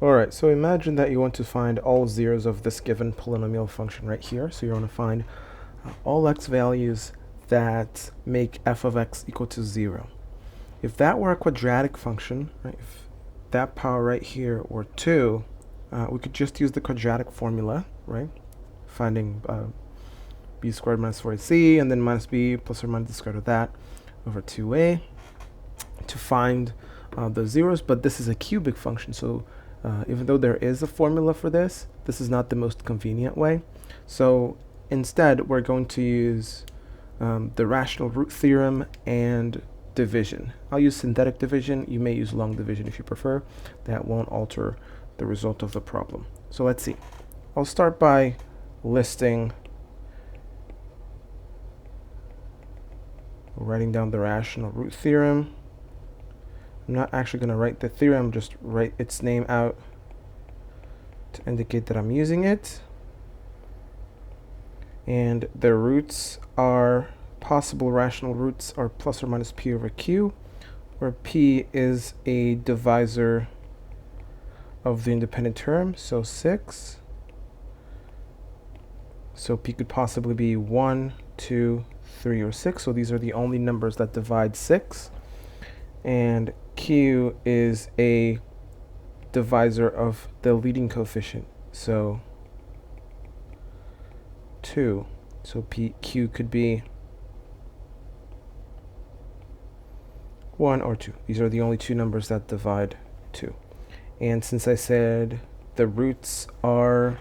Alright, so imagine that you want to find all zeros of this given polynomial function right here. So you want to find all x values that make f of x equal to 0. If that were a quadratic function, right, if that power right here were 2, we could just use the quadratic formula, right? Finding b squared minus 4ac, and then minus b plus or minus the square root of that over 2a to find the zeros, but this is a cubic function, so even though there is a formula for this, this is not the most convenient way. So instead, we're going to use the rational root theorem and division. I'll use synthetic division. You may use long division if you prefer. That won't alter the result of the problem. So let's see. I'll start by listing, writing down the rational root theorem. I'm not actually going to write the theorem, just write its name out to indicate that I'm using it. And the roots are, possible rational roots are plus or minus p over q, where p is a divisor of the independent term, so 6. So p could possibly be 1, 2, 3, or 6. So these are the only numbers that divide 6. And q is a divisor of the leading coefficient, so 2. So q could be 1 or 2. These are the only two numbers that divide 2. And since I said the roots are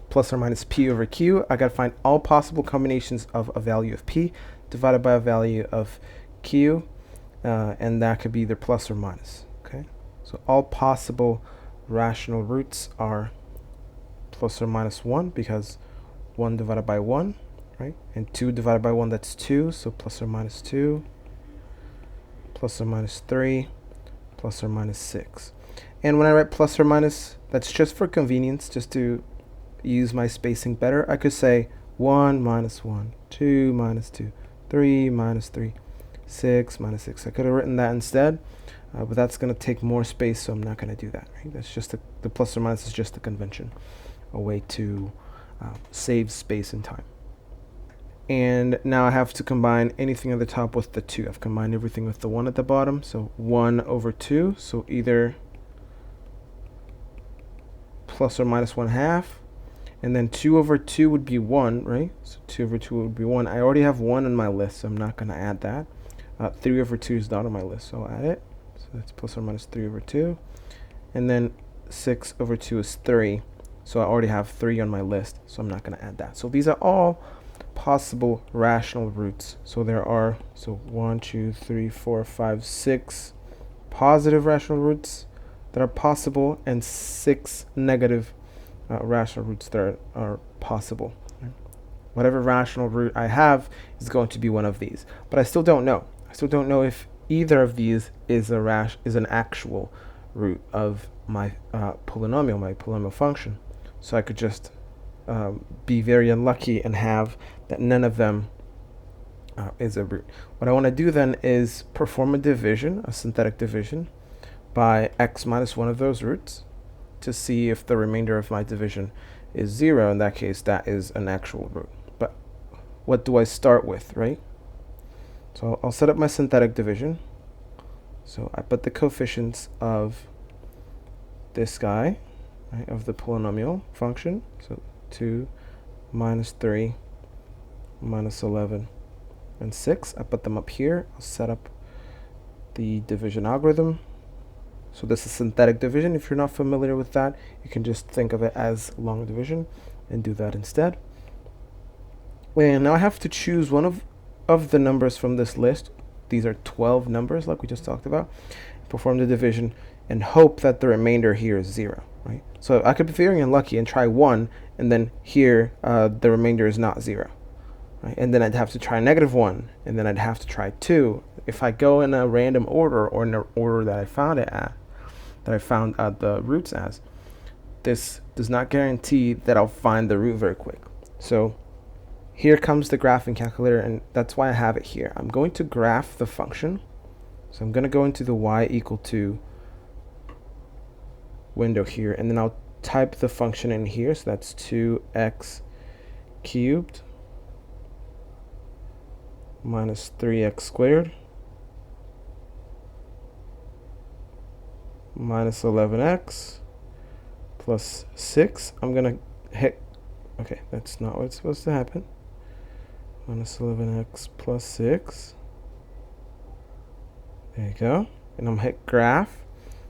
plus or minus p over q, I got to find all possible combinations of a value of p divided by a value of q. And that could be either plus or minus. Okay, so all possible rational roots are plus or minus 1, because 1 divided by 1, right? And 2 divided by 1, that's 2, so plus or minus 2, plus or minus 3, plus or minus 6. And when I write plus or minus, that's just for convenience, just to use my spacing better. I could say 1 minus 1, 2 minus 2, 3 minus 3, 6 minus 6. I could have written that instead, but that's going to take more space, so I'm not going to do that. Right? That's just the plus or minus is just a convention, a way to save space and time. And now I have to combine anything at the top with the 2. I've combined everything with the 1 at the bottom, so 1 over 2, so either plus or minus 1/2, and then 2 over 2 would be 1, right? So 2 over 2 would be 1. I already have 1 on my list, so I'm not going to add that. 3 over 2 is not on my list, so I'll add it. So that's plus or minus 3 over 2. And then 6 over 2 is 3. So I already have 3 on my list, so I'm not going to add that. So these are all possible rational roots. So there are, 1, 2, 3, 4, 5, 6 positive rational roots that are possible, and 6 negative rational roots that are possible. Whatever rational root I have is going to be one of these. But I still don't know. I still don't know if either of these is an actual root of my polynomial function. So I could just be very unlucky and have that none of them is a root. What I want to do then is perform a division, a synthetic division, by x minus 1 of those roots to see if the remainder of my division is 0. In that case, that is an actual root. But what do I start with, right? So I'll set up my synthetic division. So I put the coefficients of this guy, right, of the polynomial function. So 2, minus 3, minus 11, and 6. I put them up here. I'll set up the division algorithm. So this is synthetic division. If you're not familiar with that, you can just think of it as long division and do that instead. And now I have to choose one of the numbers from this list. These are 12 numbers like we just talked about. Perform the division and hope that the remainder here is 0. Right? So I could be very unlucky and try 1, and then here the remainder is not 0. Right? And then I'd have to try -1, and then I'd have to try 2. If I go in a random order, or in the order that I found it at, that I found the roots as, this does not guarantee that I'll find the root very quick. So here comes the graphing calculator, and that's why I have it here. I'm going to graph the function. So I'm going to go into the y equal to window here, and then I'll type the function in here. So that's 2x cubed minus 3x squared minus 11x plus 6. I'm going to hit, okay, that's not what's supposed to happen. Minus 11x plus 6. There you go. And I'm going to hit graph.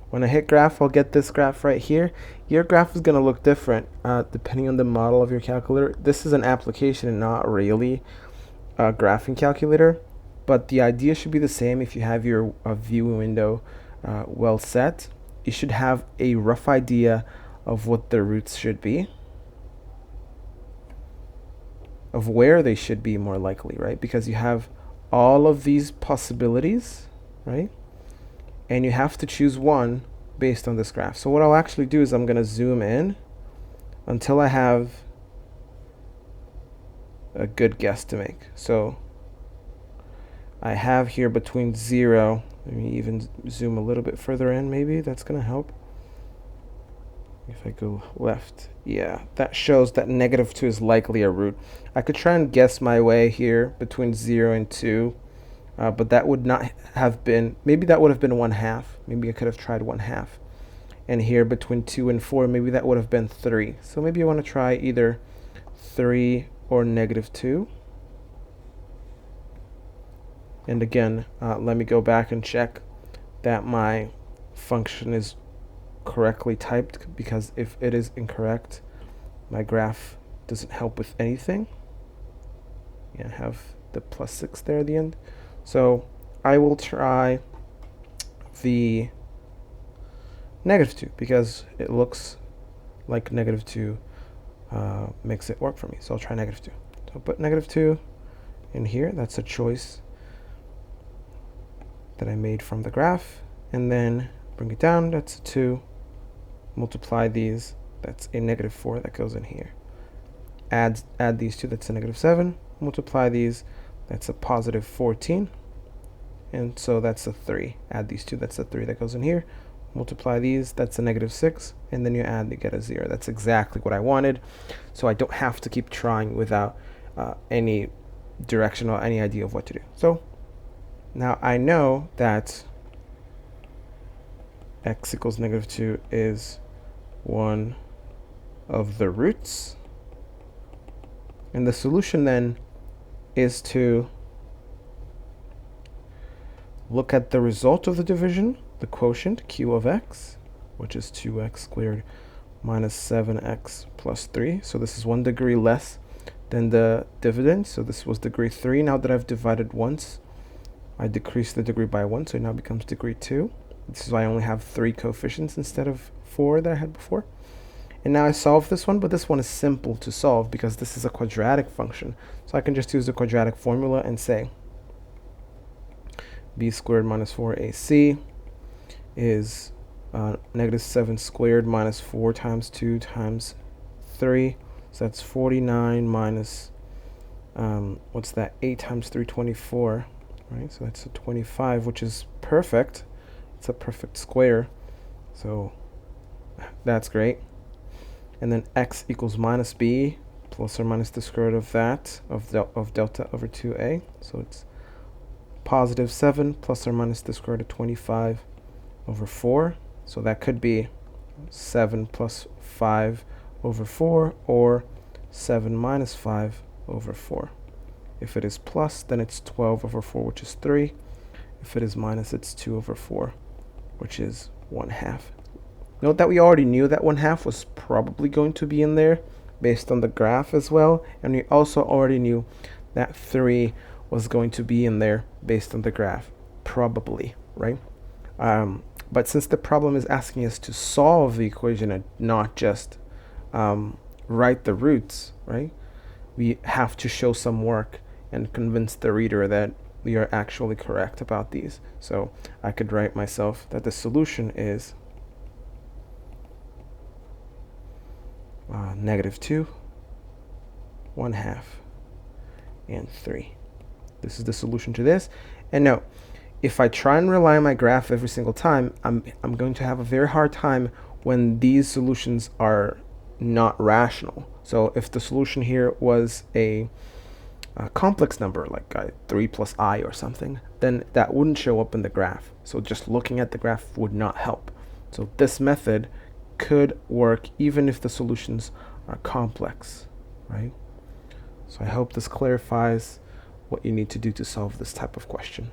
When I hit graph, I'll get this graph right here. Your graph is going to look different depending on the model of your calculator. This is an application and not really a graphing calculator, but the idea should be the same. If you have your view window well set, you should have a rough idea of what the roots should be, of where they should be more likely, right? Because you have all of these possibilities, right? And you have to choose one based on this graph. So what I'll actually do is I'm going to zoom in until I have a good guess to make. So I have here between 0, let me even zoom a little bit further in, maybe that's going to help. If I go left, yeah, that shows that -2 is likely a root. I could try and guess my way here between 0 and 2, but that would not have been, maybe that would have been 1/2. Maybe I could have tried 1/2. And here between 2 and 4, maybe that would have been 3. So maybe I want to try either 3 or -2. And again, let me go back and check that my function is correctly typed, because if it is incorrect, my graph doesn't help with anything. Yeah, I have the plus 6 there at the end. So I will try the -2 because it looks like -2 makes it work for me. So I'll try -2. So I'll put -2 in here. That's a choice that I made from the graph. And then bring it down. That's a 2. Multiply these. That's a -4 that goes in here. Add these two. That's a -7. Multiply these. That's a +14. And so that's a 3. Add these two. That's a 3 that goes in here. Multiply these. That's a -6. And then you add, you get a 0. That's exactly what I wanted. So I don't have to keep trying without any direction or any idea of what to do. So now I know that x equals -2 is one of the roots. And the solution then is to look at the result of the division, the quotient q of x, which is 2x squared minus 7x plus 3. So this is 1 degree less than the dividend. So this was degree 3. Now that I've divided once, I decrease the degree by 1, so it now becomes degree 2. This is why I only have 3 coefficients instead of 4 that I had before. And now I solve this one, but this one is simple to solve because this is a quadratic function. So I can just use the quadratic formula and say b squared minus 4ac is -7 squared minus 4 times 2 times 3. So that's 49 minus, what's that, 8 times 3, 24, right? So that's a 25, which is perfect. It's a perfect square. So that's great. And then x equals minus b plus or minus the square root of that, of delta over 2a. So it's +7 plus or minus the square root of 25 over 4. So that could be 7 plus 5 over 4 or 7 minus 5 over 4. If it is plus, then it's 12 over 4, which is 3. If it is minus, it's 2 over 4, which is 1/2. Note that we already knew that 1/2 was probably going to be in there based on the graph as well. And we also already knew that 3 was going to be in there based on the graph, probably, right? But since the problem is asking us to solve the equation and not just write the roots, right? We have to show some work and convince the reader that we are actually correct about these. So I could write myself that the solution is -2, 1/2, and 3. This is the solution to this. And no, if I try and rely on my graph every single time, I'm going to have a very hard time when these solutions are not rational. So if the solution here was a complex number, like 3 plus I or something, then that wouldn't show up in the graph. So just looking at the graph would not help. So this method could work even if the solutions are complex, right? So I hope this clarifies what you need to do to solve this type of question.